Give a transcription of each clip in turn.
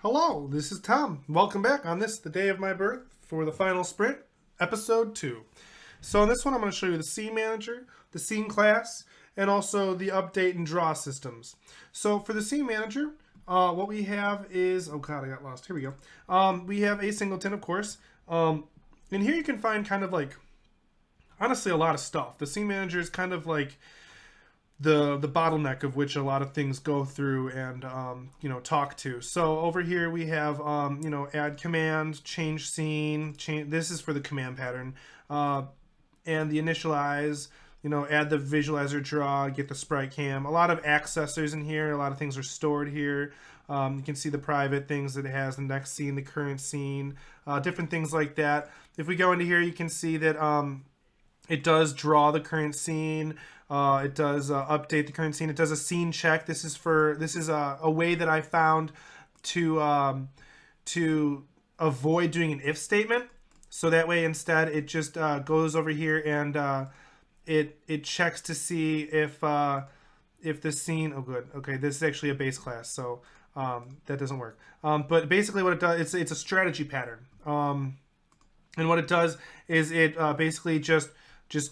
Hello, this is Tom. Welcome back on this, the day of my birth, for the final sprint, episode 2. So in this one, I'm going to show you the scene manager, the scene class, and also the update and draw systems. So for the scene manager, what we have is, oh god, I got lost. Here we go. We have a singleton, of course. And here you can find kind of like, honestly, a lot of stuff. The scene manager is kind of like the bottleneck of which a lot of things go through and talk to. So over here we have add command, change scene, this is for the command pattern, and the initialize, add the visualizer draw, get the sprite cam. A lot of accessors in here, a lot of things are stored here. You can see the private things that it has, the next scene, the current scene, different things like that. If we go into here, you can see that it does draw the current scene. It does update the current scene. It does a scene check. This is a way that I found to avoid doing an if statement. So that way, instead, it just goes over here and it checks to see if the scene. Oh, good. Okay, this is actually a base class, so that doesn't work. But basically, what it does, it's a strategy pattern. And what it does is it basically just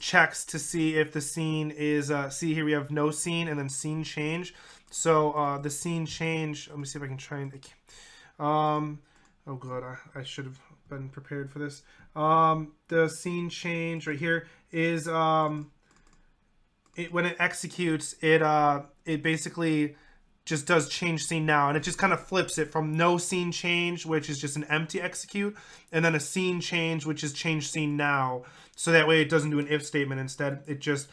checks to see if the scene is, see here we have no scene and then scene change. So the scene change, let me see if I can try and, oh god, I should have been prepared for this. The scene change right here is, when it executes, it basically just does change scene now, and it just kind of flips it from no scene change, which is just an empty execute, and then a scene change, which is change scene now. So that way it doesn't do an if statement. Instead, it just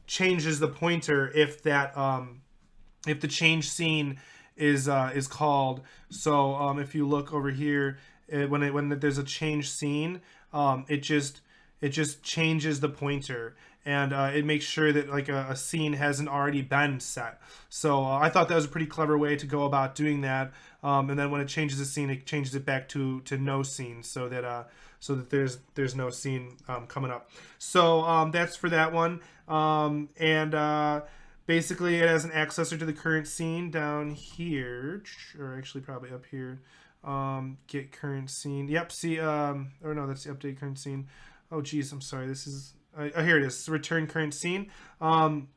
changes the pointer if the change scene is called. So if you look over here, when there's a change scene, it just changes the pointer. And it makes sure that like a scene hasn't already been set. So I thought that was a pretty clever way to go about doing that. And then when it changes the scene, it changes it back to no scene, so that there's no scene coming up. So that's for that one. Basically, it has an accessor to the current scene down here, or actually probably up here. Get current scene. Yep. See. Or no, that's the update current scene. Oh, geez. I'm sorry. This is. Here it is, return current scene. And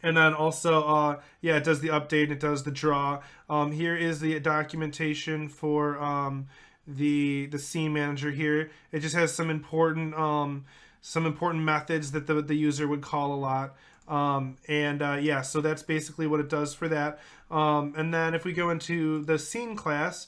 then also, it does the update, it does the draw. Here is the documentation for the scene manager here. It just has some important methods that the user would call a lot. So that's basically what it does for that. And then if we go into the scene class,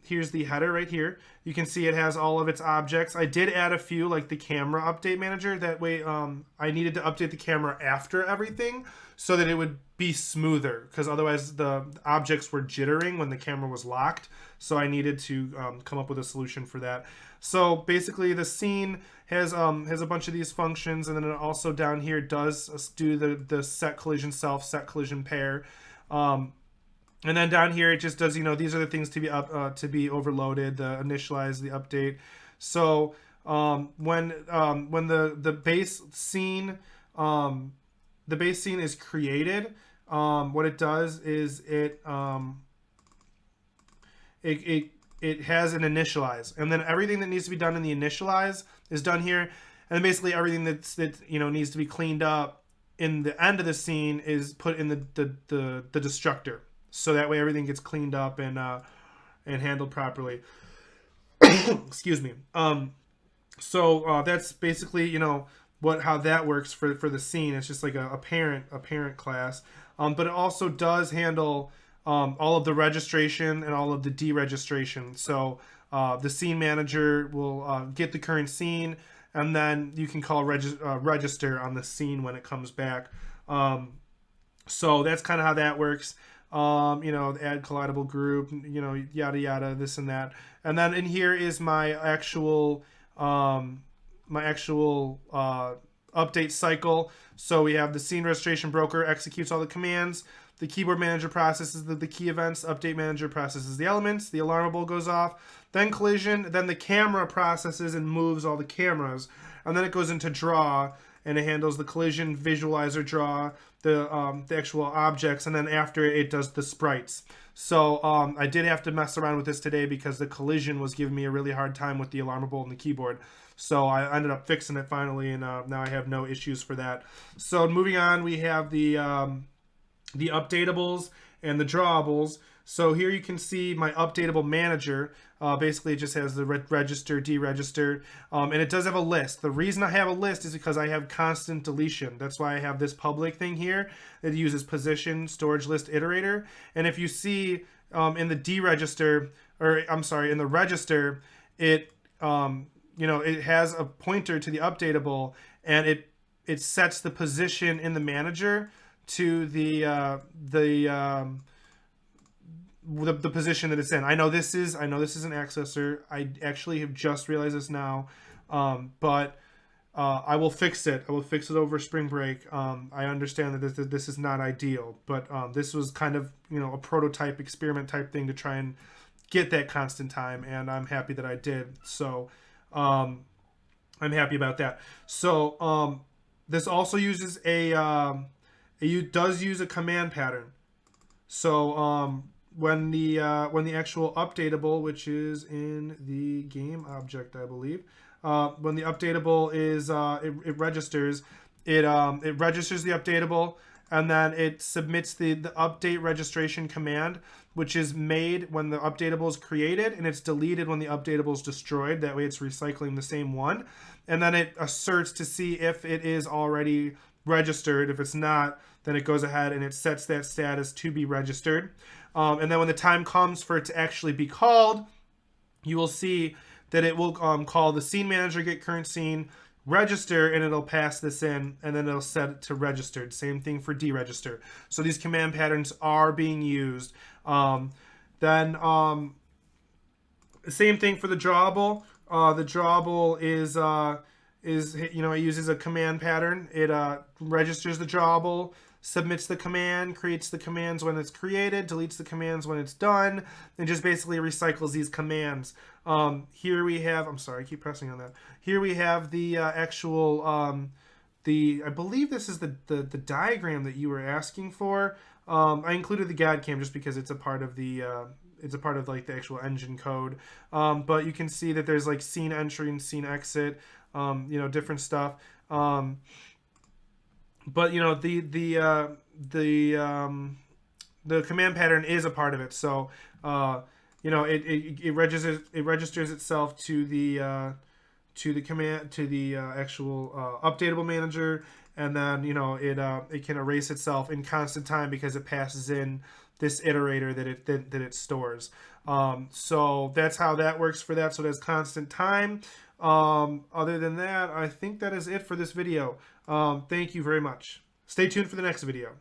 here's the header right here. You can see it has all of its objects. I did add a few, like the camera update manager. That way I needed to update the camera after everything so that it would be smoother, because otherwise the objects were jittering when the camera was locked. So I needed to come up with a solution for that. So basically the scene has a bunch of these functions, and then it also down here does do the set collision self, set collision pair. And then down here, it just does, these are the things to be overloaded, the initialize, the update. So when the base scene is created, what it does is it has an initialize, and then everything that needs to be done in the initialize is done here, and basically everything that needs to be cleaned up in the end of the scene is put in the destructor. So that way everything gets cleaned up and handled properly. Excuse me. So that's basically how that works for the scene. It's just like a parent class. But it also does handle all of the registration and all of the deregistration. So the scene manager will get the current scene, and then you can call register on the scene when it comes back. So that's kind of how that works. Add collidable group, yada yada, this and that. And then in here is my actual update cycle. So we have the scene registration broker executes all the commands. The keyboard manager processes the key events. Update manager processes the elements. The alarmable goes off. Then collision. Then the camera processes and moves all the cameras. And then it goes into draw, and it handles the collision, visualizer, draw, the actual objects, and then after it does the sprites. So I did have to mess around with this today because the collision was giving me a really hard time with the Alarmable and the keyboard. So I ended up fixing it finally, and now I have no issues for that. So moving on, we have the updatables and the drawables. So here you can see my updatable manager. Basically, it just has the register, deregister, and it does have a list. The reason I have a list is because I have constant deletion. That's why I have this public thing here. It uses position, storage list, iterator. And if you see in the deregister, or I'm sorry, in the register, it it has a pointer to the updatable, and it sets the position in the manager to the position that it's in. I know this is an accessor. I actually have just realized this now, but I will fix it. I will fix it over spring break. I understand that this is not ideal, but this was kind of a prototype experiment type thing to try and get that constant time, and I'm happy that I did. So I'm happy about that. So this also uses it does use a command pattern. So when the actual updatable, which is in the game object, I believe, when the updatable is it registers, it registers the updatable, and then it submits the update registration command, which is made when the updatable is created, and it's deleted when the updatable is destroyed. That way it's recycling the same one. And then it asserts to see if it is already registered. If it's not, then it goes ahead and it sets that status to be registered. And then when the time comes for it to actually be called, you will see that it will call the scene manager, get current scene, register, and it'll pass this in, and then it'll set it to registered. Same thing for deregister. So these command patterns are being used. Then same thing for the drawable. The drawable is it uses a command pattern. It registers the drawable, submits the command, creates the commands when it's created, deletes the commands when it's done, and just basically recycles these commands. Here we have, I'm sorry, I keep pressing on that. Here we have the actual, I believe this is the diagram that you were asking for. I included the GAD-CAM just because it's a part of the, like the actual engine code. But you can see that there's like scene entry and scene exit, different stuff. But the command pattern is a part of it. So it registers itself to the actual updatable manager, and then it can erase itself in constant time because it passes in this iterator that it stores. So that's how that works for that. So there's constant time. Other than that, I think that is it for this video. Thank you very much. Stay tuned for the next video.